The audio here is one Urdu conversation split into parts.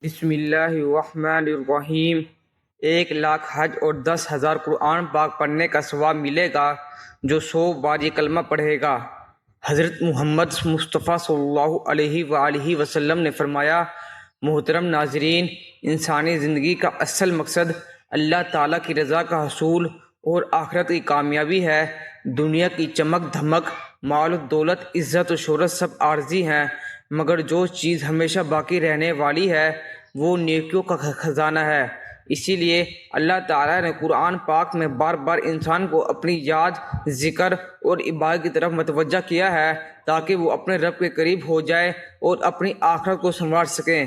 بسم اللہ الرحمن الرحیم۔ 1,00,000 حج اور 10,000 قرآن پاک پڑھنے کا ثواب ملے گا جو 100 بار یہ کلمہ پڑھے گا۔ حضرت محمد مصطفیٰ صلی اللہ علیہ وآلہ وسلم نے فرمایا، محترم ناظرین، انسانی زندگی کا اصل مقصد اللہ تعالیٰ کی رضا کا حصول اور آخرت کی کامیابی ہے۔ دنیا کی چمک دھمک، مال و دولت، عزت و شہرت سب عارضی ہیں، مگر جو چیز ہمیشہ باقی رہنے والی ہے وہ نیکیوں کا خزانہ ہے۔ اسی لیے اللہ تعالیٰ نے قرآن پاک میں بار بار انسان کو اپنی یاد، ذکر اور عبادت کی طرف متوجہ کیا ہے تاکہ وہ اپنے رب کے قریب ہو جائے اور اپنی آخرت کو سنوار سکیں۔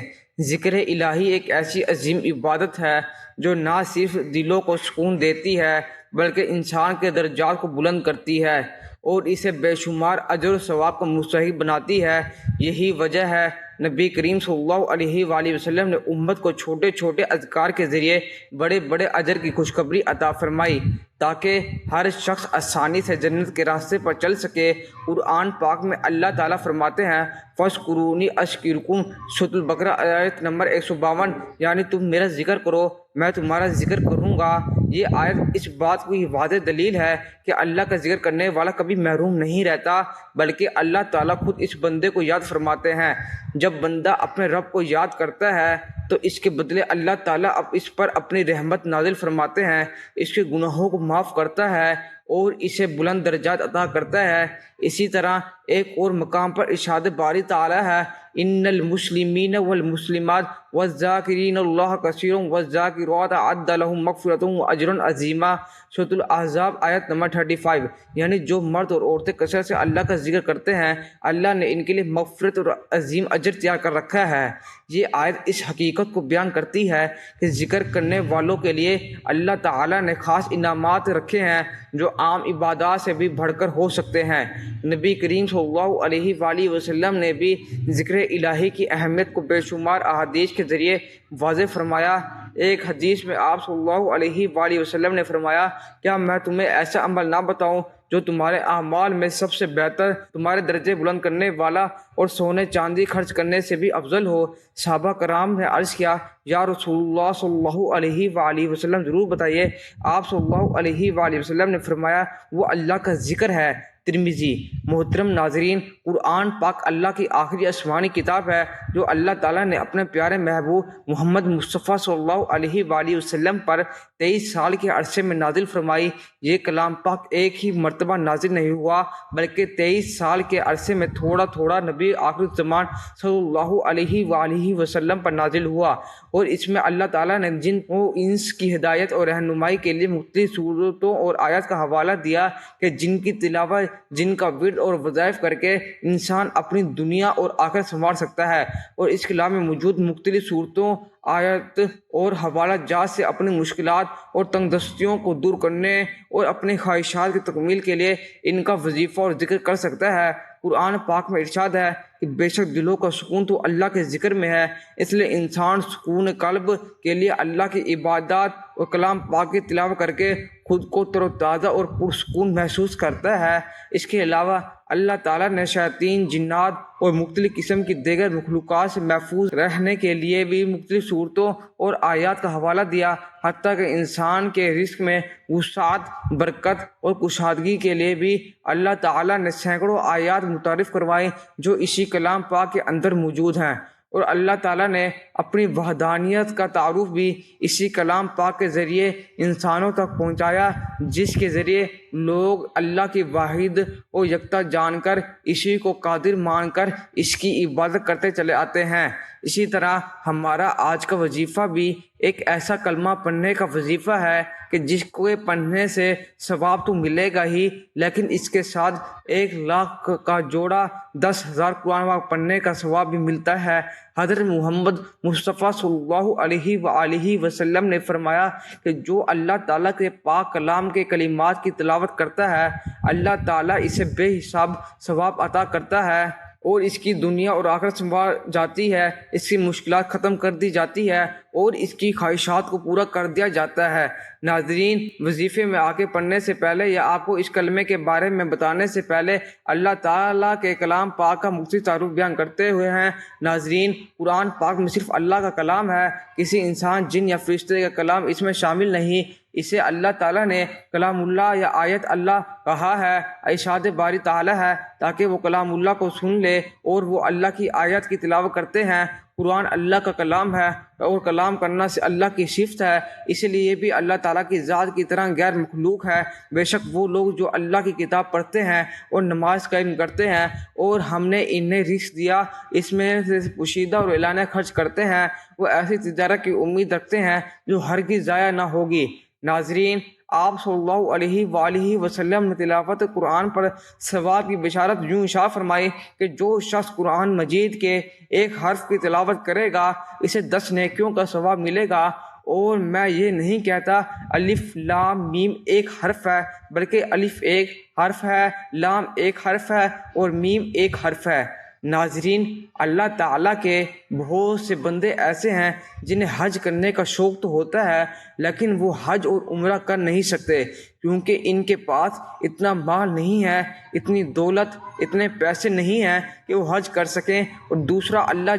ذکر الہی ایک ایسی عظیم عبادت ہے جو نہ صرف دلوں کو سکون دیتی ہے بلکہ انسان کے درجات کو بلند کرتی ہے اور اسے بے شمار اجر و ثواب کا مستحق بناتی ہے۔ یہی وجہ ہے نبی کریم صلی اللہ علیہ وآلہ وسلم نے امت کو چھوٹے چھوٹے اذکار کے ذریعے بڑے بڑے اجر کی خوشخبری عطا فرمائی تاکہ ہر شخص آسانی سے جنت کے راستے پر چل سکے۔ قرآن پاک میں اللہ تعالیٰ فرماتے ہیں، فَاذْكُرُونِی أَذْكُرْکُم، سورۃ البقرہ آیت نمبر 152، یعنی تم میرا ذکر کرو میں تمہارا ذکر کروں گا۔ یہ آیت اس بات کی واضح دلیل ہے کہ اللہ کا ذکر کرنے والا کبھی محروم نہیں رہتا، بلکہ اللہ تعالیٰ خود اس بندے کو یاد فرماتے ہیں۔ جب بندہ اپنے رب کو یاد کرتا ہے تو اس کے بدلے اللہ تعالیٰ اب اس پر اپنی رحمت نازل فرماتے ہیں، اس کے گناہوں کو معاف کرتا ہے اور اسے بلند درجات عطا کرتا ہے۔ اسی طرح ایک اور مقام پر ارشاد باری تعالیٰ ہے، ان المسلمین والمسلمات والذاکرین اللہ کثیرا والذاکرات اعد لهم مغفرۃ واجرا عظیما، سورۃ الاحزاب آیت نمبر 35، یعنی جو مرد اور عورتیں کثرت سے اللہ کا ذکر کرتے ہیں اللہ نے ان کے لیے مغفرت اور عظیم اجر تیار کر رکھا ہے۔ یہ آیت اس حقیقت کو بیان کرتی ہے کہ ذکر کرنے والوں کے لیے اللہ تعالیٰ نے خاص انعامات رکھے ہیں جو عام عبادات سے بھی بڑھ کر ہو سکتے ہیں۔ نبی کریم صلی اللہ علیہ وآلہ وسلم نے بھی ذکر الہی کی اہمیت کو بے شمار احادیث کے ذریعے واضح فرمایا۔ ایک حدیث میں آپ صلی اللہ علیہ وآلہ وسلم نے فرمایا، کیا میں تمہیں ایسا عمل نہ بتاؤں جو تمہارے اعمال میں سب سے بہتر، تمہارے درجے بلند کرنے والا اور سونے چاندی خرچ کرنے سے بھی افضل ہو؟ صحابہ کرام نے عرض کیا، یا رسول اللہ صلی اللہ علیہ وآلہ وسلم ضرور بتائیے۔ آپ صلی اللہ علیہ وآلہ وسلم نے فرمایا، وہ اللہ کا ذکر ہے۔ ترمذی۔ محترم ناظرین، قرآن پاک اللہ کی آخری آسمانی کتاب ہے جو اللہ تعالیٰ نے اپنے پیارے محبوب محمد مصطفیٰ صلی اللہ علیہ وآلہ وسلم پر 23 سال کے عرصے میں نازل فرمائی۔ یہ کلام پاک ایک ہی مرتبہ نازل نہیں ہوا بلکہ 23 سال کے عرصے میں تھوڑا تھوڑا نبی آخر الزمان صلی اللہ علیہ وآلہ وسلم پر نازل ہوا، اور اس میں اللہ تعالیٰ نے جن و انس کی ہدایت اور رہنمائی کے لیے مختلف صورتوں اور آیات کا حوالہ دیا کہ جن کی تلاوت، جن کا ورد اور وظائف کر کے انسان اپنی دنیا اور آخرت سنوار سکتا ہے، اور اس کلام میں موجود مختلف صورتوں، آیات اور حوالہ جات سے اپنی مشکلات اور تنگ دستیوں کو دور کرنے اور اپنی خواہشات کی تکمیل کے لیے ان کا وظیفہ اور ذکر کر سکتا ہے۔ قرآن پاک میں ارشاد ہے کہ بے شک دلوں کا سکون تو اللہ کے ذکر میں ہے، اس لیے انسان سکون قلب کے لیے اللہ کی عبادات اور کلام پاک کی تلاوت کر کے خود کو تر و تازہ اور پرسکون محسوس کرتا ہے۔ اس کے علاوہ اللہ تعالیٰ نے شیاطین، جنات اور مختلف قسم کی دیگر مخلوقات سے محفوظ رہنے کے لیے بھی مختلف صورتوں اور آیات کا حوالہ دیا، حتیٰ کہ انسان کے رزق میں وسعت، برکت اور کشادگی کے لیے بھی اللہ تعالیٰ نے سینکڑوں آیات متعارف کروائیں جو اسی کلام پاک کے اندر موجود ہیں، اور اللہ تعالیٰ نے اپنی وحدانیت کا تعارف بھی اسی کلام پاک کے ذریعے انسانوں تک پہنچایا، جس کے ذریعے لوگ اللہ کی واحد اور یکتا جان کر اسی کو قادر مان کر اس کی عبادت کرتے چلے آتے ہیں۔ اسی طرح ہمارا آج کا وظیفہ بھی ایک ایسا کلمہ پڑھنے کا وظیفہ ہے کہ جس کو پڑھنے سے ثواب تو ملے گا ہی، لیکن اس کے ساتھ 1,00,000 کا جوڑا 10,000 قرآن پاک پڑھنے کا ثواب بھی ملتا ہے۔ حضرت محمد مصطفیٰ صلی اللہ علیہ وآلہ وسلم نے فرمایا کہ جو اللہ تعالیٰ کے پاک کلام کے کلمات کی تلاوت کرتا ہے اللہ تعالیٰ اسے بے حساب ثواب عطا کرتا ہے اور اس کی دنیا اور آخرت سنوار جاتی ہے، اس کی مشکلات ختم کر دی جاتی ہے اور اس کی خواہشات کو پورا کر دیا جاتا ہے۔ ناظرین، وظیفے میں آگے پڑھنے سے پہلے یا آپ کو اس کلمے کے بارے میں بتانے سے پہلے اللہ تعالیٰ کے کلام پاک کا مختصر تعارف بیان کرتے ہوئے ہیں۔ ناظرین، قرآن پاک میں صرف اللہ کا کلام ہے، کسی انسان، جن یا فرشتے کا کلام اس میں شامل نہیں۔ اسے اللہ تعالیٰ نے کلام اللہ یا آیت اللہ کہا ہے، ارشاد باری تعالیٰ ہے، تاکہ وہ کلام اللہ کو سن لے اور وہ اللہ کی آیت کی تلاوت کرتے ہیں۔ قرآن اللہ کا کلام ہے اور کلام کرنا سے اللہ کی صفت ہے، اس لیے بھی اللہ تعالیٰ کی ذات کی طرح غیر مخلوق ہے۔ بے شک وہ لوگ جو اللہ کی کتاب پڑھتے ہیں اور نماز قائم کرتے ہیں اور ہم نے انہیں رزق دیا، اس میں سے پوشیدہ اور اعلانیہ خرچ کرتے ہیں، وہ ایسی تجارت کی امید رکھتے ہیں جو ہرگز ضائع نہ ہوگی۔ ناظرین، آپ صلی اللہ علیہ وآلہ وسلم نے تلاوت قرآن پر ثواب کی بشارت یوں ارشاد فرمائی کہ جو شخص قرآن مجید کے ایک حرف کی تلاوت کرے گا اسے 10 نیکیوں کا ثواب ملے گا۔ اور میں یہ نہیں کہتا الف لام میم ایک حرف ہے، بلکہ الف ایک حرف ہے، لام ایک حرف ہے اور میم ایک حرف ہے۔ ناظرین، اللہ تعالیٰ کے بہت سے بندے ایسے ہیں جنہیں حج کرنے کا شوق تو ہوتا ہے لیکن وہ حج اور عمرہ کر نہیں سکتے کیونکہ ان کے پاس اتنا مال نہیں ہے، اتنی دولت، اتنے پیسے نہیں ہیں کہ وہ حج کر سکیں۔ اور دوسرا، اللہ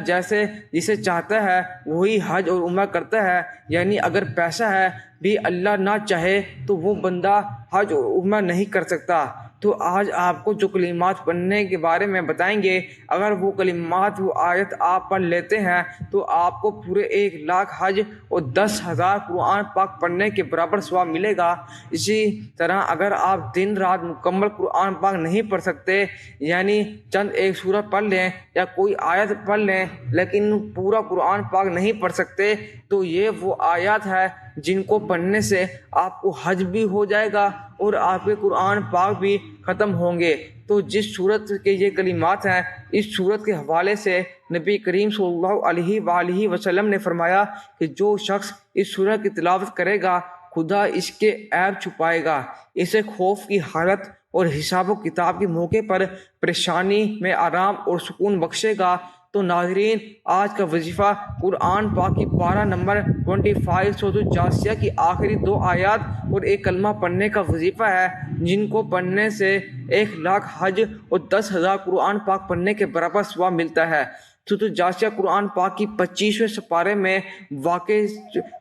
جسے چاہتا ہے وہی حج اور عمرہ کرتا ہے، یعنی اگر پیسہ ہے بھی اللہ نہ چاہے تو وہ بندہ حج اور عمرہ نہیں کر سکتا۔ تو آج آپ کو جو کلمات پڑھنے کے بارے میں بتائیں گے، اگر وہ کلمات، وہ آیت آپ پڑھ لیتے ہیں تو آپ کو پورے 1,00,000 حج اور 10,000 قرآن پاک پڑھنے کے برابر ثواب ملے گا۔ اسی طرح اگر آپ دن رات مکمل قرآن پاک نہیں پڑھ سکتے، یعنی چند ایک سورت پڑھ لیں یا کوئی آیت پڑھ لیں لیکن پورا قرآن پاک نہیں پڑھ سکتے، تو یہ وہ آیات ہے جن کو پڑھنے سے آپ کو حج بھی ہو جائے گا اور آپ کے قرآن پاک بھی ختم ہوں گے۔ تو جس صورت کے یہ کلمات ہیں، اس صورت کے حوالے سے نبی کریم صلی اللہ علیہ وآلہ وسلم نے فرمایا کہ جو شخص اس صورت کی تلاوت کرے گا خدا اس کے عیب چھپائے گا، اسے خوف کی حالت اور حساب و کتاب کے موقع پر پریشانی میں آرام اور سکون بخشے گا۔ تو ناظرین، آج کا وظیفہ قرآن پاک کی پارہ نمبر 25 سورۃ الجاثیہ کی آخری 2 آیات اور ایک کلمہ پڑھنے کا وظیفہ ہے، جن کو پڑھنے سے 1,00,000 حج اور 10,000 قرآن پاک پڑھنے کے برابر ثواب ملتا ہے۔ سورۃ الجاثیہ قرآن پاک کی 25ویں سپارے میں واقع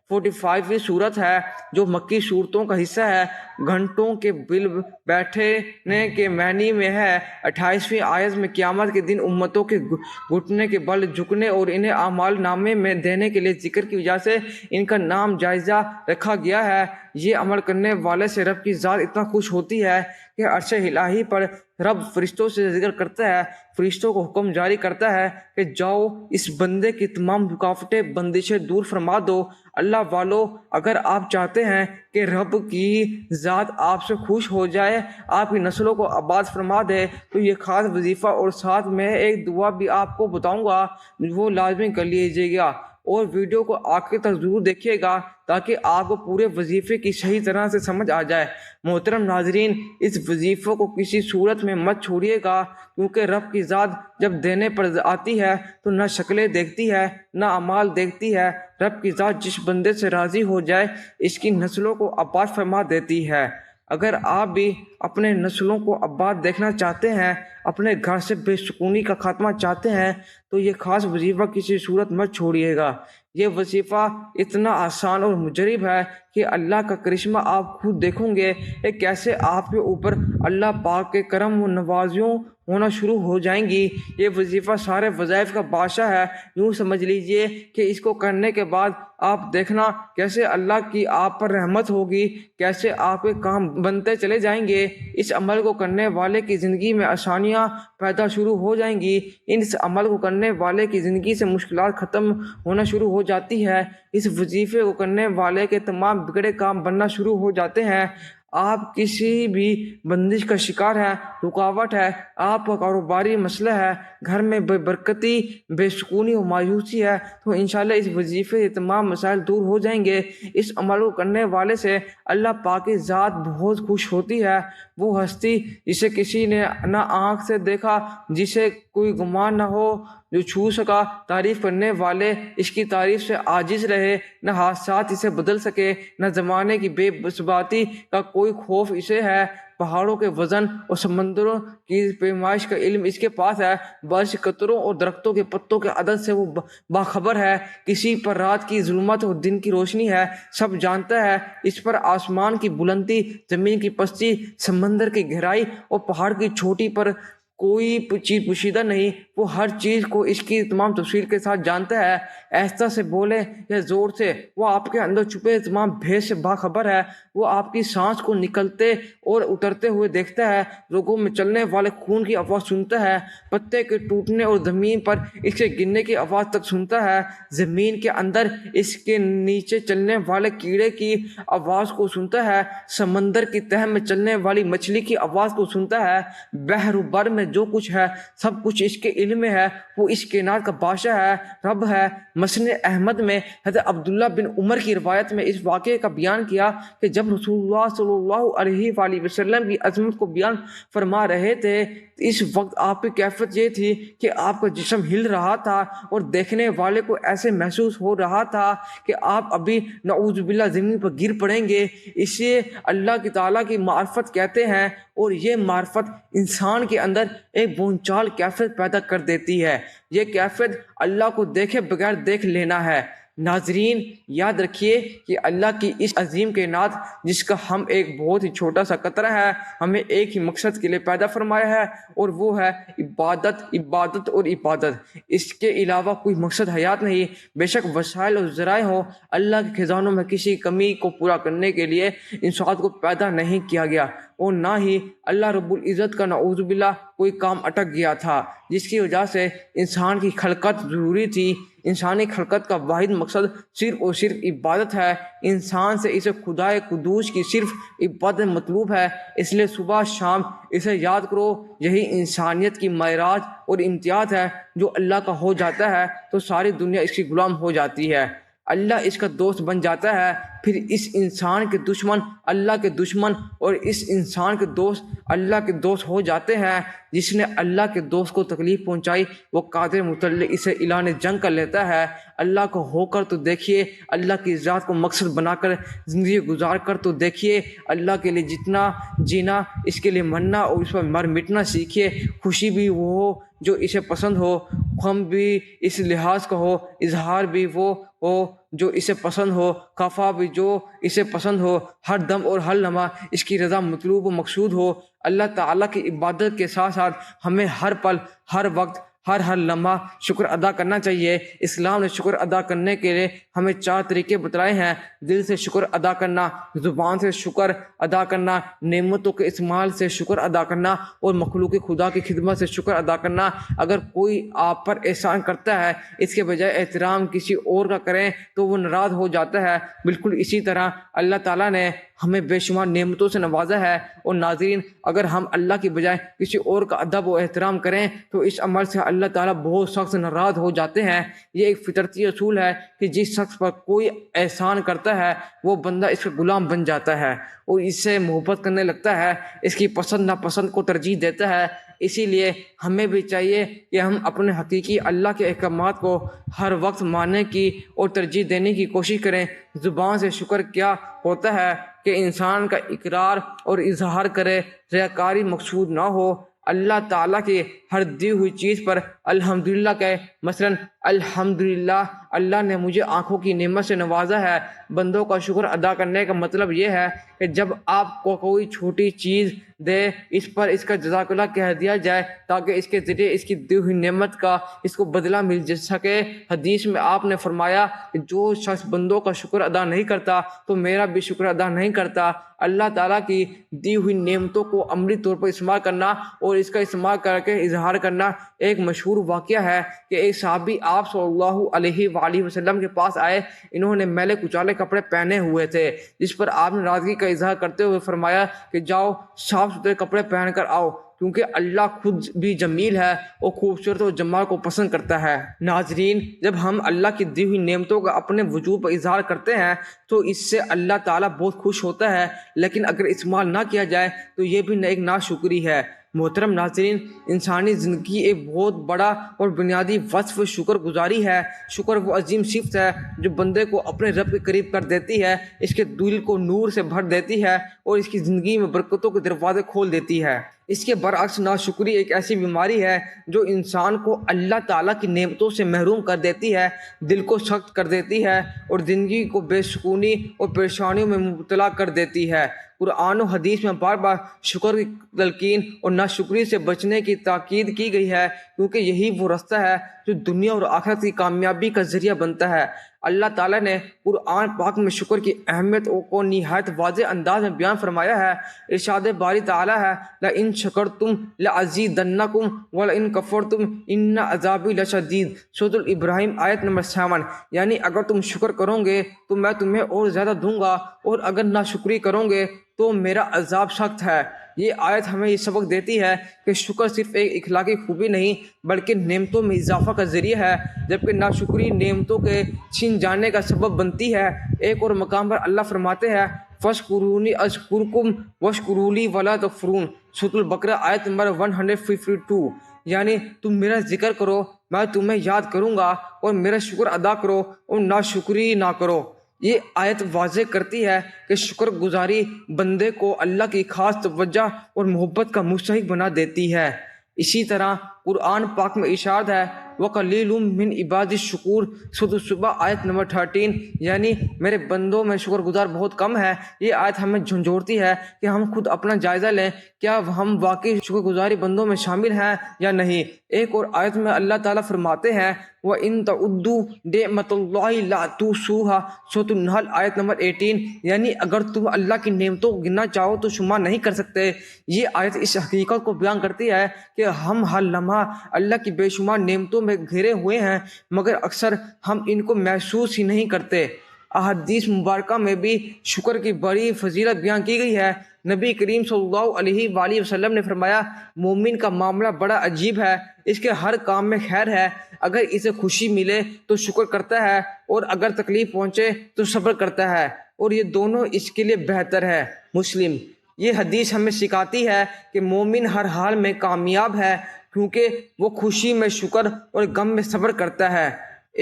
45ویں صورت ہے جو مکی صورتوں کا حصہ ہے۔ گھنٹوں کے بل بیٹھنے کے معنی میں ہے۔ 28ویں آیت میں قیامت کے دن امتوں کے گھٹنے کے بل جھکنے اور انہیں اعمال نامے میں دینے کے لیے ذکر کی وجہ سے ان کا نام جائزہ رکھا گیا ہے۔ یہ عمل کرنے والے سے رب کی ذات اتنا خوش ہوتی ہے کہ عرش الہی پر رب فرشتوں سے ذکر کرتا ہے، فرشتوں کو حکم جاری کرتا ہے کہ جاؤ اس بندے کی تمام رکاوٹیں، بندشیں دور فرما دو۔ اللہ والو، اگر آپ چاہتے ہیں کہ رب کی ذات آپ سے خوش ہو جائے، آپ کی نسلوں کو آباد فرما دے، تو یہ خاص وظیفہ اور ساتھ میں ایک دعا بھی آپ کو بتاؤں گا، وہ لازمی کر لیجیے گا اور ویڈیو کو آخر تک ضرور دیکھیے گا تاکہ آپ کو پورے وظیفے کی صحیح طرح سے سمجھ آ جائے۔ محترم ناظرین، اس وظیفے کو کسی صورت میں مت چھوڑیے گا کیونکہ رب کی ذات جب دینے پر آتی ہے تو نہ شکلیں دیکھتی ہے نہ اعمال دیکھتی ہے۔ رب کی ذات جس بندے سے راضی ہو جائے اس کی نسلوں کو آباد فرما دیتی ہے۔ اگر آپ بھی اپنے نسلوں کو آباد دیکھنا چاہتے ہیں، اپنے گھر سے بے سکونی کا خاتمہ چاہتے ہیں، تو یہ خاص وظیفہ کسی صورت مت چھوڑیے گا۔ یہ وظیفہ اتنا آسان اور مجرب ہے کہ اللہ کا کرشمہ آپ خود دیکھیں گے کہ کیسے آپ کے اوپر اللہ پاک کے کرم و نوازیوں ہونا شروع ہو جائیں گی۔ یہ وظیفہ سارے وظائف کا بادشاہ ہے۔ یوں سمجھ لیجئے کہ اس کو کرنے کے بعد آپ دیکھنا کیسے اللہ کی آپ پر رحمت ہوگی، کیسے آپ کے کام بنتے چلے جائیں گے۔ اس عمل کو کرنے والے کی زندگی میں آسانیاں پیدا شروع ہو جائیں گی۔ اس عمل کو کرنے والے کی زندگی سے مشکلات ختم ہونا شروع ہو جاتی ہے۔ اس وظیفے کو کرنے والے کے تمام بگڑے کام بننا شروع ہو جاتے ہیں۔ آپ کسی بھی بندش کا شکار ہیں، رکاوٹ ہے، آپ کا کاروباری مسئلہ ہے، گھر میں بے برکتی، بے سکونی و مایوسی ہے، تو انشاءاللہ اس وظیفے سے تمام مسائل دور ہو جائیں گے۔ اس عمل کو کرنے والے سے اللہ پاک کی ذات بہت خوش ہوتی ہے۔ وہ ہستی جسے کسی نے نہ آنکھ سے دیکھا، جسے کوئی گمان نہ ہو جو چھو سکا تعریف کرنے والے اس کی تعریف سے عاجز رہے، نہ حادثات اسے بدل سکے، نہ زمانے کی بے ثباتی کا کوئی خوف اسے ہے، پہاڑوں کے وزن اور سمندروں کی پیمائش کا علم اس کے پاس ہے، بارش قطروں اور درختوں کے پتوں کے عدد سے وہ باخبر ہے، کسی پر رات کی ظلمت اور دن کی روشنی ہے، سب جانتا ہے، اس پر آسمان کی بلندی، زمین کی پستی، سمندر کی گہرائی اور پہاڑ کی چوٹی پر کوئی چیز پوشیدہ نہیں، وہ ہر چیز کو اس کی تمام تفصیل کے ساتھ جانتا ہے، ایسا سے بولے یا زور سے، وہ آپ کے اندر چھپے تمام بھید سے باخبر ہے، وہ آپ کی سانس کو نکلتے اور اترتے ہوئے دیکھتا ہے، رگوں میں چلنے والے خون کی آواز سنتا ہے، پتے کے ٹوٹنے اور زمین پر اس کے گرنے کی آواز تک سنتا ہے، زمین کے اندر اس کے نیچے چلنے والے کیڑے کی آواز کو سنتا ہے، سمندر کی تہہ میں چلنے والی مچھلی کی آواز کو سنتا ہے، بحر و بر میں جو کچھ ہے سب کچھ اس کے علم میں ہے، وہ اس کائنات کا بادشاہ ہے، رب ہے۔ مسند احمد میں حضرت عبداللہ بن عمر کی روایت میں اس واقعے کا بیان کیا کہ جب رسول اللہ صلی اللہ علیہ وآلہ وسلم کی عظمت کو بیان فرما رہے تھے، اس وقت آپ کی کیفیت یہ تھی کہ آپ کا جسم ہل رہا تھا اور دیکھنے والے کو ایسے محسوس ہو رہا تھا کہ آپ ابھی نعوذ باللہ زمین پر گر پڑیں گے۔ اسے اللہ کی تعالیٰ کی معرفت کہتے ہیں، اور یہ معرفت انسان کے اندر ایک بونچال کیفیت پیدا کر دیتی ہے، یہ کیفیت اللہ کو دیکھے بغیر دیکھ لینا ہے۔ ناظرین، یاد رکھیے کہ اللہ کی اس عظیم کائنات جس کا ہم ایک بہت ہی چھوٹا سا قطرہ ہے، ہمیں ایک ہی مقصد کے لیے پیدا فرمایا ہے، اور وہ ہے عبادت، عبادت اور عبادت۔ اس کے علاوہ کوئی مقصد حیات نہیں۔ بے شک وسائل اور ذرائع ہوں، اللہ کے خزانوں میں کسی کمی کو پورا کرنے کے لیے انسان کو پیدا نہیں کیا گیا، اور نہ ہی اللہ رب العزت کا نعوذ باللہ کوئی کام اٹک گیا تھا جس کی وجہ سے انسان کی خلقت ضروری تھی۔ انسانی خلقت کا واحد مقصد صرف اور صرف عبادت ہے، انسان سے اسے خدائے قدوس کی صرف عبادت مطلوب ہے، اس لیے صبح شام اسے یاد کرو۔ یہی انسانیت کی معراج اور امتیاز ہے، جو اللہ کا ہو جاتا ہے تو ساری دنیا اس کی غلام ہو جاتی ہے، اللہ اس کا دوست بن جاتا ہے، پھر اس انسان کے دشمن اللہ کے دشمن اور اس انسان کے دوست اللہ کے دوست ہو جاتے ہیں۔ جس نے اللہ کے دوست کو تکلیف پہنچائی وہ قادر متعلق اسے اعلان جنگ کر لیتا ہے۔ اللہ کو ہو کر تو دیکھیے، اللہ کی ذات کو مقصد بنا کر زندگی گزار کر تو دیکھیے، اللہ کے لیے جتنا جینا، اس کے لیے مرنا اور اس پر مر مٹنا سیکھیے۔ خوشی بھی وہ ہو جو اسے پسند ہو، غم بھی اس لحاظ کا ہو، اظہار بھی وہ ہو جو اسے پسند ہو، خفا بھی جو اسے پسند ہو، ہر دم اور ہر لمحہ اس کی رضا مطلوب و مقصود ہو۔ اللہ تعالیٰ کی عبادت کے ساتھ ساتھ ہمیں ہر پل، ہر وقت، ہر لمحہ شکر ادا کرنا چاہیے۔ اسلام نے شکر ادا کرنے کے لیے ہمیں 4 طریقے بتلائے ہیں: دل سے شکر ادا کرنا، زبان سے شکر ادا کرنا، نعمتوں کے استعمال سے شکر ادا کرنا، اور مخلوق خدا کی خدمت سے شکر ادا کرنا۔ اگر کوئی آپ پر احسان کرتا ہے، اس کے بجائے احترام کسی اور کا کریں تو وہ ناراض ہو جاتا ہے۔ بالکل اسی طرح اللہ تعالیٰ نے ہمیں بے شمار نعمتوں سے نوازا ہے، اور ناظرین، اگر ہم اللہ کی بجائے کسی اور کا ادب و احترام کریں تو اس عمل سے اللہ تعالیٰ بہت سخت ناراض ہو جاتے ہیں۔ یہ ایک فطرتی اصول ہے کہ جس شخص پر کوئی احسان کرتا ہے وہ بندہ اس کا غلام بن جاتا ہے اور اس سے محبت کرنے لگتا ہے، اس کی پسند ناپسند کو ترجیح دیتا ہے۔ اسی لیے ہمیں بھی چاہیے کہ ہم اپنے حقیقی اللہ کے احکامات کو ہر وقت ماننے کی اور ترجیح دینے کی کوشش کریں۔ زبان سے شکر کیا ہوتا ہے کہ انسان کا اقرار اور اظہار کرے، ریاکاری مقصود نہ ہو۔ اللہ تعالیٰ کی ہر دی ہوئی چیز پر الحمدللہ کہے، مثلا الحمدللہ اللہ نے مجھے آنکھوں کی نعمت سے نوازا ہے۔ بندوں کا شکر ادا کرنے کا مطلب یہ ہے کہ جب آپ کو کوئی چھوٹی چیز دے، اس پر اس کا جزاک اللہ کہہ دیا جائے تاکہ اس کے ذریعے اس کی دی ہوئی نعمت کا اس کو بدلہ مل سکے۔ حدیث میں آپ نے فرمایا کہ جو شخص بندوں کا شکر ادا نہیں کرتا تو میرا بھی شکر ادا نہیں کرتا۔ اللہ تعالیٰ کی دی ہوئی نعمتوں کو عملی طور پر استعمال کرنا اور اس کا استعمال کر کے اظہار کرنا۔ ایک مشہور واقعہ ہے کہ ایک صحابی آپ صلی اللہ علیہ وآلہ وسلم کے پاس آئے، انہوں نے میلے کچالے کپڑے پہنے ہوئے تھے، جس پر آپ نے ناراضگی کا اظہار کرتے ہوئے فرمایا کہ جاؤ صاف ستھرے کپڑے پہن کر آؤ، کیونکہ اللہ خود بھی جمیل ہے اور خوبصورت اور جمال کو پسند کرتا ہے۔ ناظرین، جب ہم اللہ کی دی ہوئی نعمتوں کا اپنے وجود پر اظہار کرتے ہیں تو اس سے اللہ تعالیٰ بہت خوش ہوتا ہے، لیکن اگر استعمال نہ کیا جائے تو یہ بھی ایک ناشکری ہے۔ محترم ناظرین، انسانی زندگی ایک بہت بڑا اور بنیادی وصف شکر گزاری ہے۔ شکر وہ عظیم صفت ہے جو بندے کو اپنے رب کے قریب کر دیتی ہے، اس کے دل کو نور سے بھر دیتی ہے اور اس کی زندگی میں برکتوں کے دروازے کھول دیتی ہے۔ اس کے برعکس ناشکری ایک ایسی بیماری ہے جو انسان کو اللہ تعالیٰ کی نعمتوں سے محروم کر دیتی ہے، دل کو سخت کر دیتی ہے اور زندگی کو بے سکونی اور پریشانیوں میں مبتلا کر دیتی ہے۔ قرآن و حدیث میں بار بار شکر کی تلقین اور ناشکری سے بچنے کی تاکید کی گئی ہے، کیونکہ یہی وہ راستہ ہے جو دنیا اور آخرت کی کامیابی کا ذریعہ بنتا ہے۔ اللہ تعالیٰ نے قرآن پاک میں شکر کی اہمیت کو نہایت واضح انداز میں بیان فرمایا ہے۔ ارشاد باری تعالیٰ ہے، لَإِن شَكَرْتُمْ لَأَزِيدَنَّكُمْ وَلَإِن كَفَرْتُمْ إِنَّ عَذَابِي لَشَدِيدٌ۔ سورۃ الابراہیم آیت نمبر 7، یعنی اگر تم شکر کرو گے تو میں تمہیں اور زیادہ دوں گا، اور اگر ناشکری کرو گے تو میرا عذاب سخت ہے۔ یہ آیت ہمیں یہ سبق دیتی ہے کہ شکر صرف ایک اخلاقی خوبی نہیں بلکہ نعمتوں میں اضافہ کا ذریعہ ہے، جبکہ ناشکری نعمتوں کے چھن جانے کا سبب بنتی ہے۔ ایک اور مقام پر اللہ فرماتے ہیں، فَاشْكُرُونِي أَشْكُرْكُمْ وَاشْكُرُوا لِي وَلَا تَكْفُرُونَ۔ سورۃ البقرہ آیت نمبر 152، یعنی تم میرا ذکر کرو، میں تمہیں یاد کروں گا، اور میرا شکر ادا کرو اور ناشکری نہ کرو۔ یہ آیت واضح کرتی ہے کہ شکر گزاری بندے کو اللہ کی خاص توجہ اور محبت کا مستحق بنا دیتی ہے۔ اسی طرح قرآن پاک میں ارشاد ہے، وَقَلِيلٌ مِّنْ عِبَادِي الشُّكُورُ۔ سورۃ الصبح آیت نمبر 13، یعنی میرے بندوں میں شکر گزار بہت کم ہے۔ یہ آیت ہمیں جھنجھوڑتی ہے کہ ہم خود اپنا جائزہ لیں، کیا ہم واقعی شکر گزاری بندوں میں شامل ہیں یا نہیں۔ ایک اور آیت میں اللہ تعالیٰ فرماتے ہیں، وَإِن تَعُدُّوا نِعْمَتَ اللَّهِ لَا تُحْصُوهَا۔ سورۃ النحل آیت نمبر 18، یعنی اگر تم اللہ کی نعمتوں کو گننا چاہو تو شمار نہیں کر سکتے۔ یہ آیت اس حقیقت کو بیان کرتی ہے کہ ہم ہر لمحہ اللہ کی بے شمار نعمتوں میں گھرے ہوئے ہیں، مگر اکثر ہم ان کو محسوس ہی نہیں کرتے۔ احادیث مبارکہ میں بھی شکر کی بڑی فضیلت بیان کی گئی ہے۔ نبی کریم صلی اللہ علیہ وآلہ وسلم نے فرمایا، مومن کا معاملہ بڑا عجیب ہے، اس کے ہر کام میں خیر ہے۔ اگر اسے خوشی ملے تو شکر کرتا ہے، اور اگر تکلیف پہنچے تو صبر کرتا ہے، اور یہ دونوں اس کے لیے بہتر ہے۔ مسلم۔ یہ حدیث ہمیں سکھاتی ہے کہ مومن ہر حال میں کامیاب ہے، کیونکہ وہ خوشی میں شکر اور غم میں صبر کرتا ہے۔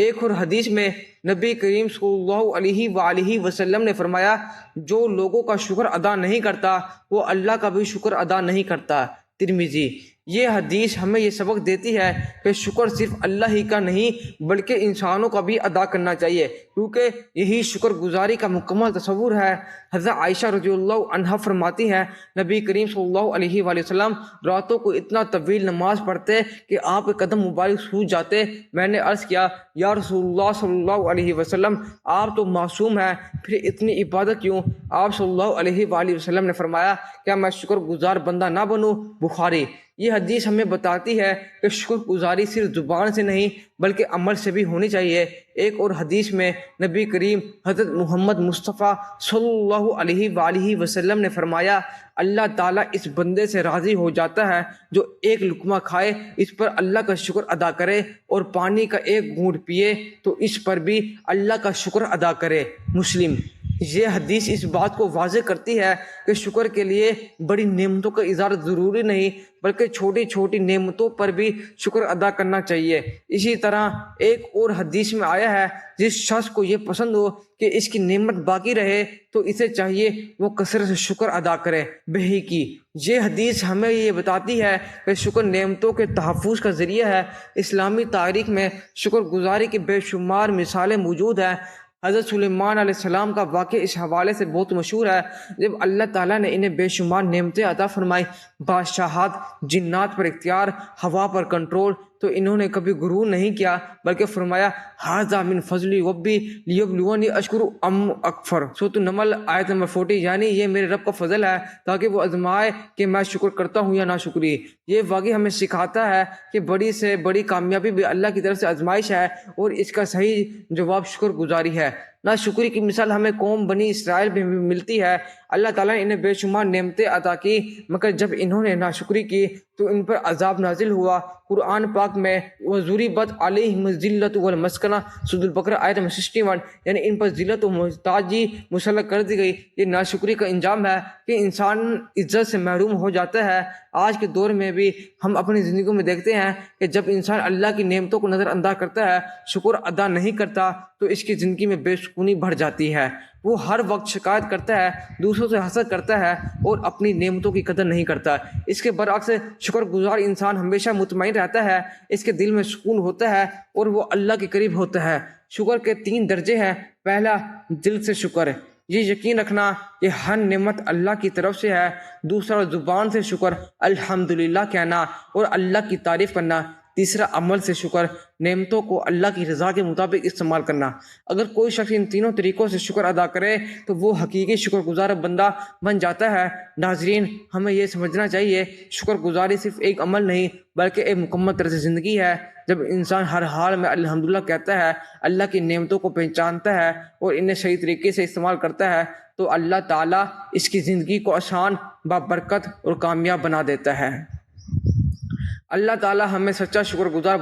ایک اور حدیث میں نبی کریم صلی اللہ علیہ وآلہ وسلم نے فرمایا، جو لوگوں کا شکر ادا نہیں کرتا وہ اللہ کا بھی شکر ادا نہیں کرتا۔ ترمذی۔ یہ حدیث ہمیں یہ سبق دیتی ہے کہ شکر صرف اللہ ہی کا نہیں بلکہ انسانوں کا بھی ادا کرنا چاہیے، کیونکہ یہی شکر گزاری کا مکمل تصور ہے۔ حضرت عائشہ رضی اللہ عنہا فرماتی ہیں، نبی کریم صلی اللہ علیہ وآلہ وسلم راتوں کو اتنا طویل نماز پڑھتے کہ آپ کے قدم مبارک سوج جاتے۔ میں نے عرض کیا، یا رسول اللہ صلی اللہ علیہ وسلم، آپ تو معصوم ہیں، پھر اتنی عبادت کیوں؟ آپ صلی اللہ علیہ وآلہ وسلم نے فرمایا، کیا میں شکر گزار بندہ نہ بنوں؟ بخاری۔ یہ حدیث ہمیں بتاتی ہے کہ شکر گزاری صرف زبان سے نہیں بلکہ عمل سے بھی ہونی چاہیے۔ ایک اور حدیث میں نبی کریم حضرت محمد مصطفیٰ صلی اللہ علیہ وآلہ وسلم نے فرمایا، اللہ تعالیٰ اس بندے سے راضی ہو جاتا ہے جو ایک لقمہ کھائے، اس پر اللہ کا شکر ادا کرے، اور پانی کا ایک گھونٹ پیے تو اس پر بھی اللہ کا شکر ادا کرے۔ مسلم۔ یہ حدیث اس بات کو واضح کرتی ہے کہ شکر کے لیے بڑی نعمتوں کا اظہار ضروری نہیں بلکہ چھوٹی چھوٹی نعمتوں پر بھی شکر ادا کرنا چاہیے۔ اسی طرح ایک اور حدیث میں آیا ہے، جس شخص کو یہ پسند ہو کہ اس کی نعمت باقی رہے تو اسے چاہیے وہ کثرت سے شکر ادا کرے۔ بہقی۔ یہ حدیث ہمیں یہ بتاتی ہے کہ شکر نعمتوں کے تحفظ کا ذریعہ ہے۔ اسلامی تاریخ میں شکر گزاری کی بے شمار مثالیں موجود ہیں۔ حضرت سلیمان علیہ السلام کا واقعہ اس حوالے سے بہت مشہور ہے۔ جب اللہ تعالیٰ نے انہیں بے شمار نعمتیں عطا فرمائی، بادشاہت، جنات پر اختیار، ہوا پر کنٹرول، تو انہوں نے کبھی غرور نہیں کیا بلکہ فرمایا، ھذا من فضل ربی لیبلونی اشکر ام اکفر۔ سورۃ النمل آیت نمبر 40، یعنی یہ میرے رب کا فضل ہے تاکہ وہ آزمائے کہ میں شکر کرتا ہوں یا ناشکری۔ یہ واقعہ ہمیں سکھاتا ہے کہ بڑی سے بڑی کامیابی بھی اللہ کی طرف سے آزمائش ہے، اور اس کا صحیح جواب شکر گزاری ہے۔ ناشکری کی مثال ہمیں قوم بنی اسرائیل میں بھی ملتی ہے۔ اللہ تعالیٰ نے انہیں بے شمار نعمتیں عطا کی، مگر جب انہوں نے ناشکری کی تو ان پر عذاب نازل ہوا۔ قرآن پاک صفات میں وضربت علیہم الذلۃ والمسکنہ سورۃ البقرہ آیت نمبر 61، یعنی ان پر ذلت و محتاجی مسلط کر دی گئی۔ یہ ناشکری کا انجام ہے کہ انسان عزت سے محروم ہو جاتا ہے۔ آج کے دور میں بھی ہم اپنی زندگیوں میں دیکھتے ہیں کہ جب انسان اللہ کی نعمتوں کو نظر انداز کرتا ہے، شکر ادا نہیں کرتا، تو اس کی زندگی میں بے سکونی بڑھ جاتی ہے۔ وہ ہر وقت شکایت کرتا ہے، دوسروں سے حسد کرتا ہے اور اپنی نعمتوں کی قدر نہیں کرتا۔ اس کے برعکس شکر گزار انسان ہمیشہ مطمئن رہتا ہے، اس کے دل میں سکون ہوتا ہے اور وہ اللہ کے قریب ہوتا ہے۔ شکر کے 3 درجے ہیں۔ پہلا، دل سے شکر، یہ یقین رکھنا کہ ہر نعمت اللہ کی طرف سے ہے۔ دوسرا، زبان سے شکر، الحمدللہ کہنا اور اللہ کی تعریف کرنا۔ تیسرا، عمل سے شکر، نعمتوں کو اللہ کی رضا کے مطابق استعمال کرنا۔ اگر کوئی شخص ان تینوں طریقوں سے شکر ادا کرے تو وہ حقیقی شکر گزار بندہ بن جاتا ہے۔ ناظرین، ہمیں یہ سمجھنا چاہیے شکر گزاری صرف ایک عمل نہیں بلکہ ایک مکمل طرز زندگی ہے۔ جب انسان ہر حال میں الحمدللہ کہتا ہے، اللہ کی نعمتوں کو پہچانتا ہے اور انہیں صحیح طریقے سے استعمال کرتا ہے، تو اللہ تعالیٰ اس کی زندگی کو آسان، بابرکت اور کامیاب بنا دیتا ہے۔ اللہ تعالیٰ ہمیں سچا شکر گزار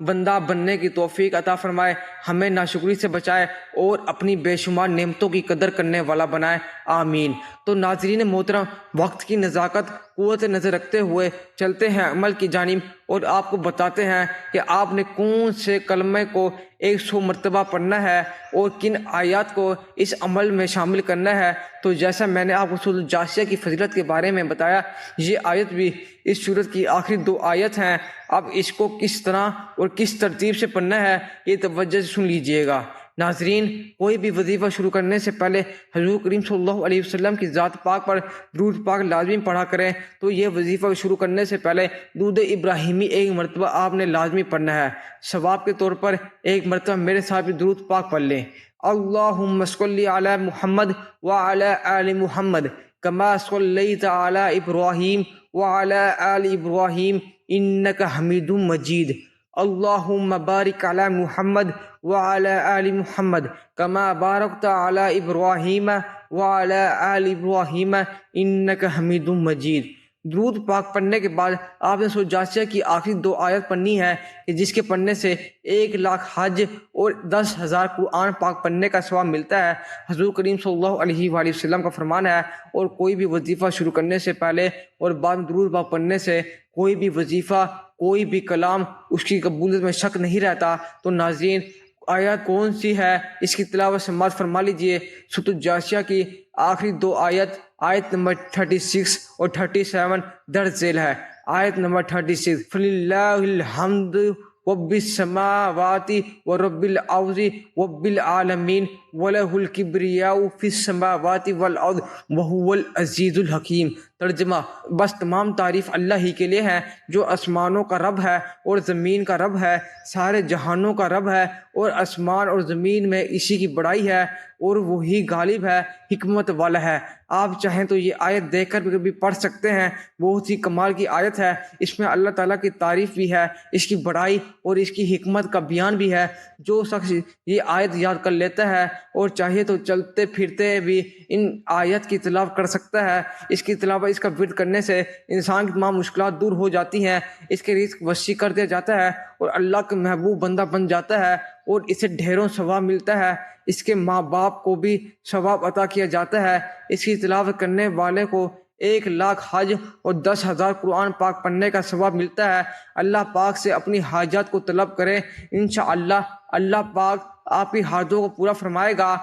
بندہ بننے کی توفیق عطا فرمائے، ہمیں ناشکری سے بچائے اور اپنی بے شمار نعمتوں کی قدر کرنے والا بنائے، آمین۔ تو ناظرین محترم، وقت کی نزاکت قوت نظر رکھتے ہوئے چلتے ہیں عمل کی جانب اور آپ کو بتاتے ہیں کہ آپ نے کون سے کلمے کو 100 مرتبہ پڑھنا ہے اور کن آیات کو اس عمل میں شامل کرنا ہے۔ تو جیسا میں نے آپ کو سورۃ الجاثیہ کی فضیلت کے بارے میں بتایا، یہ آیت بھی اس سورت کی آخری 2 آیت ہیں۔ اب اس کو کس طرح اور کس ترتیب سے پڑھنا ہے، یہ توجہ سے سن لیجئے گا۔ ناظرین، کوئی بھی وظیفہ شروع کرنے سے پہلے حضور کریم صلی اللہ علیہ وسلم کی ذات پاک پر درود پاک لازمی پڑھا کریں۔ تو یہ وظیفہ شروع کرنے سے پہلے درود ابراہیمی 1 مرتبہ آپ نے لازمی پڑھنا ہے۔ ثواب کے طور پر 1 مرتبہ میرے ساتھ بھی درود پاک پڑھ لیں۔ اللہم صلی علی محمد وعلی آل محمد کما صلیت علی ابراہیم وعلی آل ابراہیم انک حمید مجید۔ اللہم بارک علی محمد وعلی آل محمد کما بارکت علی ابراہیم وعلی آل ابراہیم انک حمید مجید۔ درود پاک پڑھنے کے بعد آپ نے سورۃ جاثیہ کی آخری 2 آیت پڑھنی ہے کہ جس کے پڑھنے سے 1,00,000 حج اور 10,000 قرآن پاک پڑھنے کا ثواب ملتا ہے۔ حضور کریم صلی اللہ علیہ وآلہ وسلم کا فرمان ہے، اور کوئی بھی وظیفہ شروع کرنے سے پہلے اور بعد میں درود پاک پڑھنے سے کوئی بھی وظیفہ، کوئی بھی کلام اس کی قبولیت میں شک نہیں رہتا۔ تو ناظرین، آیت کون سی ہے، اس کی تلاوت سماعت فرما لیجئے۔ سورۃ الجاثیہ کی آخری 2 آیت نمبر 36 اور 37 درج ذیل ہے۔ آیت نمبر 36، فَلِلَّهِ الْحَمْدُ رَبِّ السَّمَاوَاتِ وَرَبِّ الْأَرْضِ رَبِّ الْعَالَمِينَ وَلَهُ الْكِبْرِيَاءُ فِي السَّمَاوَاتِ وَالْأَرْضِ وَهُوَ الْعَزِيزُ الْحَكِيمُ۔ ترجمہ، بس تمام تعریف اللہ ہی کے لیے ہے جو آسمانوں کا رب ہے اور زمین کا رب ہے، سارے جہانوں کا رب ہے، اور آسمان اور زمین میں اسی کی بڑائی ہے اور وہی غالب ہے، حکمت والا ہے۔ آپ چاہیں تو یہ آیت دیکھ کر بھی پڑھ سکتے ہیں، بہت ہی کمال کی آیت ہے۔ اس میں اللہ تعالیٰ کی تعریف بھی ہے، اس کی بڑائی اور اس کی حکمت کا بیان بھی ہے۔ جو شخص یہ آیت یاد کر لیتا ہے اور چاہیے تو چلتے پھرتے بھی ان آیت کی تلاوت کر سکتا ہے۔ اس کی تلاوت، اس کا ورد کرنے سے انسان کی تمام مشکلات دور ہو جاتی ہیں، اس کے رزق وسیع کر دیا جاتا ہے اور اللہ کا محبوب بندہ بن جاتا ہے اور اسے ڈھیروں ثواب ملتا ہے۔ اس کے ماں باپ کو بھی ثواب عطا کیا جاتا ہے۔ اس کی تلاوت کرنے والے کو 1,00,000 حج اور 10,000 قرآن پاک پڑھنے کا ثواب ملتا ہے۔ اللہ پاک سے اپنی حاجات کو طلب کریں، انشاءاللہ اللہ پاک آپ کی حاجتوں کو پورا فرمائے گا۔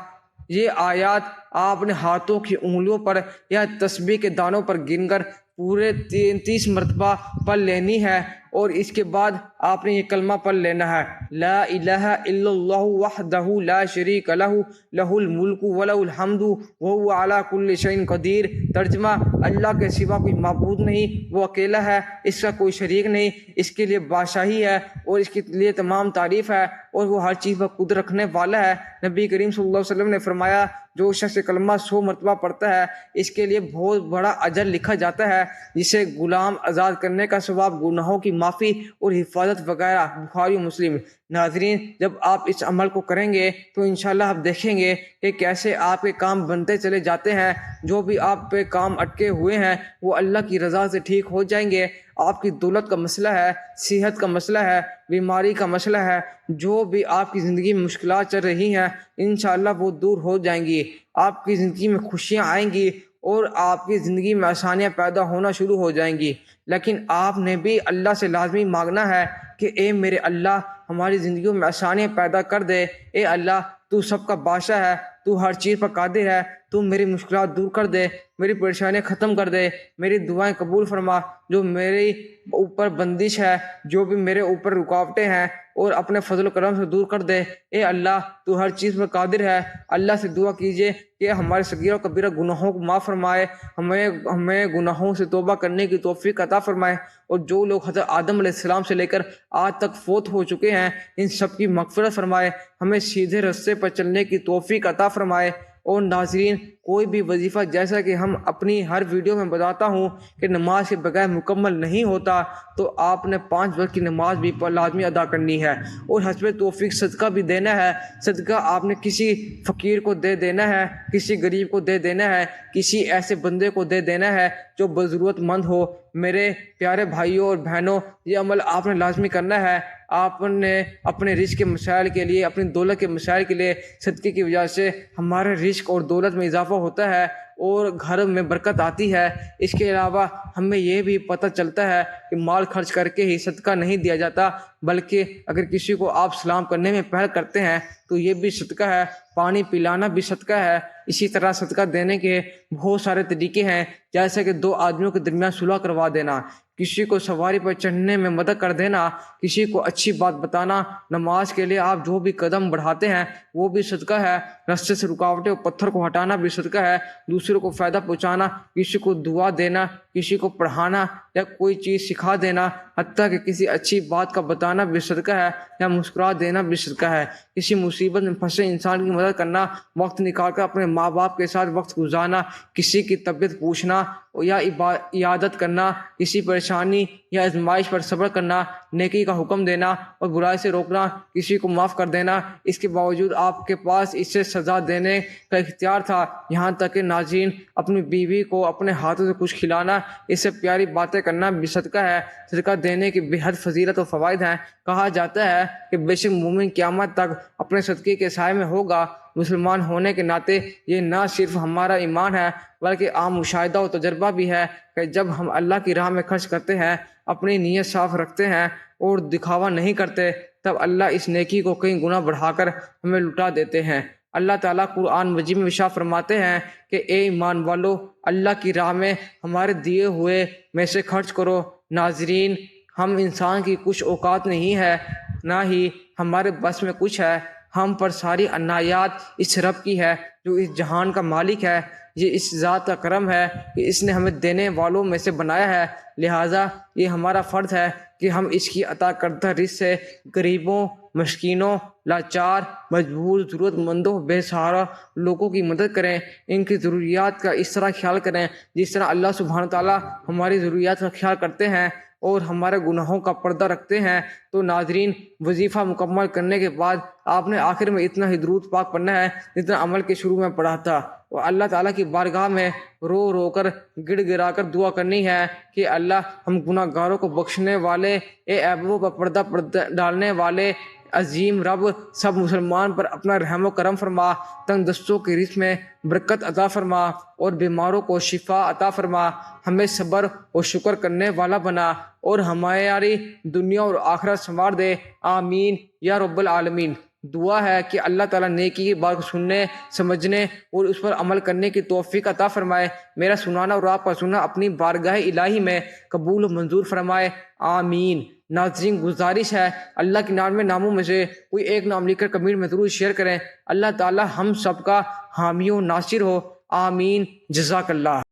یہ آیات آپ نے ہاتھوں کی انگلیوں پر یا تسبیح کے دانوں پر گن کر پورے 33 مرتبہ پڑھ لینی ہے، اور اس کے بعد آپ نے یہ کلمہ پڑھ لینا ہے، لا الہ الا اللہ وحدہ لا شریک لہ لہ الملک ولہ الحمد وہو علی کل شیء قدیر۔ ترجمہ، اللہ کے سوا کوئی معبود نہیں، وہ اکیلا ہے، اس کا کوئی شریک نہیں، اس کے لیے بادشاہی ہے اور اس کے لیے تمام تعریف ہے، اور وہ ہر چیز پر قدرت رکھنے والا ہے۔ نبی کریم صلی اللہ علیہ وسلم نے فرمایا، جو شخص کلمہ 100 مرتبہ پڑھتا ہے اس کے لیے بہت بڑا اجر لکھا جاتا ہے، جسے غلام آزاد کرنے کا ثواب، گناہوں کی معافی اور حفاظت وغیرہ۔ بخاری و مسلم۔ ناظرین، جب آپ اس عمل کو کریں گے تو انشاءاللہ آپ دیکھیں گے کہ کیسے آپ کے کام بنتے چلے جاتے ہیں۔ جو بھی آپ پہ کام اٹکے ہوئے ہیں وہ اللہ کی رضا سے ٹھیک ہو جائیں گے۔ آپ کی دولت کا مسئلہ ہے، صحت کا مسئلہ ہے، بیماری کا مسئلہ ہے، جو بھی آپ کی زندگی میں مشکلات چل رہی ہیں انشاءاللہ وہ دور ہو جائیں گی۔ آپ کی زندگی میں خوشیاں آئیں گی اور آپ کی زندگی میں آسانیاں پیدا ہونا شروع ہو جائیں گی۔ لیکن آپ نے بھی اللہ سے لازمی مانگنا ہے کہ اے میرے اللہ، ہماری زندگیوں میں آسانیاں پیدا کر دے۔ اے اللہ، تو سب کا بادشاہ ہے، تو ہر چیز پر قادر ہے، تو میری مشکلات دور کر دے، میری پریشانیاں ختم کر دے، میری دعائیں قبول فرما۔ جو میری اوپر بندش ہے، جو بھی میرے اوپر رکاوٹیں ہیں اور اپنے فضل و کرم سے دور کر دے۔ اے اللہ، تو ہر چیز پر قادر ہے۔ اللہ سے دعا کیجئے کہ ہمارے صغیرہ و کبیرہ گناہوں کو معاف فرمائے، ہمیں گناہوں سے توبہ کرنے کی توفیق عطا فرمائے، اور جو لوگ حضرت آدم علیہ السلام سے لے کر آج تک فوت ہو چکے ہیں ان سب کی مغفرت فرمائے، ہمیں سیدھے رستے پر چلنے کی توفیق عطا فرمائے۔ اور ناظرین، کوئی بھی وظیفہ جیسا کہ ہم اپنی ہر ویڈیو میں بتاتا ہوں کہ نماز کے بغیر مکمل نہیں ہوتا، تو آپ نے 5 وقت کی نماز بھی لازمی ادا کرنی ہے، اور حسب توفیق صدقہ بھی دینا ہے۔ صدقہ آپ نے کسی فقیر کو دے دینا ہے، کسی غریب کو دے دینا ہے، کسی ایسے بندے کو دے دینا ہے جو ضرورت مند ہو۔ میرے پیارے بھائیوں اور بہنوں، یہ عمل آپ نے لازمی کرنا ہے۔ آپ نے اپنے رزق کے مسائل کے لیے، اپنی دولت کے مسائل کے لیے صدقے کی وجہ سے ہمارے رزق اور دولت میں اضافہ ہوتا ہے اور گھر میں برکت آتی ہے۔ اس کے علاوہ ہمیں یہ بھی پتہ چلتا ہے کہ مال خرچ کر کے ہی صدقہ نہیں دیا جاتا، بلکہ اگر کسی کو آپ سلام کرنے میں پہل کرتے ہیں تو یہ بھی صدقہ ہے، پانی پلانا بھی صدقہ ہے۔ اسی طرح صدقہ دینے کے بہت سارے طریقے ہیں، جیسے کہ 2 آدمیوں کے درمیان صلح کروا دینا، کسی کو سواری پر چڑھنے میں مدد کر دینا، کسی کو اچھی بات بتانا، نماز کے لیے آپ جو بھی قدم بڑھاتے ہیں وہ بھی صدقہ ہے، راستے سے رکاوٹیں اور پتھر کو ہٹانا بھی صدقہ ہے، دوسروں کو فائدہ پہنچانا، کسی کو دعا دینا، کسی کو پڑھانا یا کوئی چیز سکھا دینا، حتیٰ کہ کسی اچھی بات کا بتانا بھی صدقہ ہے، یا مسکرا دینا بھی صدقہ ہے۔ کسی مصیبت میں پھنسے انسان کی مدد کرنا، وقت نکال کر اپنے ماں باپ کے ساتھ وقت گزارنا، کسی کی طبیعت پوچھنا یا عیادت کرنا، کسی پریشانی یا آزمائش پر صبر کرنا، نیکی کا حکم دینا اور برائی سے روکنا، کسی کو معاف کر دینا، اس کے باوجود آپ کے پاس اسے سزا دینے کا اختیار تھا۔ یہاں تک کہ ناظرین، اپنی بیوی کو اپنے ہاتھوں سے کچھ کھلانا، اس سے پیاری باتیں کرنا بھی صدقہ ہے۔ صدقہ دینے کی بے حد فضیلت و فوائد ہیں۔ کہا جاتا ہے کہ بے شک مومن قیامت تک اپنے صدقے کے سائے میں ہوگا۔ مسلمان ہونے کے ناطے یہ نہ صرف ہمارا ایمان ہے بلکہ عام مشاہدہ و تجربہ بھی ہے کہ جب ہم اللہ کی راہ میں خرچ کرتے ہیں، اپنی نیت صاف رکھتے ہیں اور دکھاوا نہیں کرتے، تب اللہ اس نیکی کو کئی گنا بڑھا کر ہمیں لٹا دیتے ہیں۔ اللہ تعالیٰ قرآن مجید میں ارشاد فرماتے ہیں کہ اے ایمان والو، اللہ کی راہ میں ہمارے دیے ہوئے میں سے خرچ کرو۔ ناظرین، ہم انسان کی کچھ اوقات نہیں ہے، نہ ہی ہمارے بس میں کچھ ہے۔ ہم پر ساری عنایات اس رب کی ہے جو اس جہان کا مالک ہے۔ یہ اس ذات کا کرم ہے کہ اس نے ہمیں دینے والوں میں سے بنایا ہے، لہٰذا یہ ہمارا فرض ہے کہ ہم اس کی عطا کردہ رزق سے غریبوں، مسکینوں، لاچار، مجبور، ضرورت مندوں، بے سہارا لوگوں کی مدد کریں، ان کی ضروریات کا اس طرح خیال کریں جس طرح اللہ سبحانہ تعالیٰ ہماری ضروریات کا خیال کرتے ہیں اور ہمارے گناہوں کا پردہ رکھتے ہیں۔ تو ناظرین، وظیفہ مکمل کرنے کے بعد آپ نے آخر میں اتنا ہی درود پاک پڑھنا ہے جتنا عمل کے شروع میں پڑھا تھا، اور اللہ تعالیٰ کی بارگاہ میں رو رو کر، گڑ گڑا کر دعا کرنی ہے کہ اللہ، ہم گناہ گاروں کو بخشنے والے، اے عیبوں پر پردہ ڈالنے والے عظیم رب، سب مسلمان پر اپنا رحم و کرم فرما، تنگ دستوں کے رزق میں برکت عطا فرما اور بیماروں کو شفا عطا فرما، ہمیں صبر اور شکر کرنے والا بنا اور ہماری دنیا اور آخرت سنوار دے، آمین یا رب العالمین۔ دعا ہے کہ اللہ تعالیٰ نیکی کی بات کو سننے، سمجھنے اور اس پر عمل کرنے کی توفیق عطا فرمائے۔ میرا سنانا اور آپ کا سننا اپنی بارگاہ الہی میں قبول و منظور فرمائے، آمین۔ ناظرین، گزارش ہے اللہ کے 99 ناموں میں سے کوئی ایک نام لکھ کر کمنٹ میں ضرور شیئر کریں۔ اللہ تعالیٰ ہم سب کا حامی و ناصر ہو، آمین۔ جزاک اللہ۔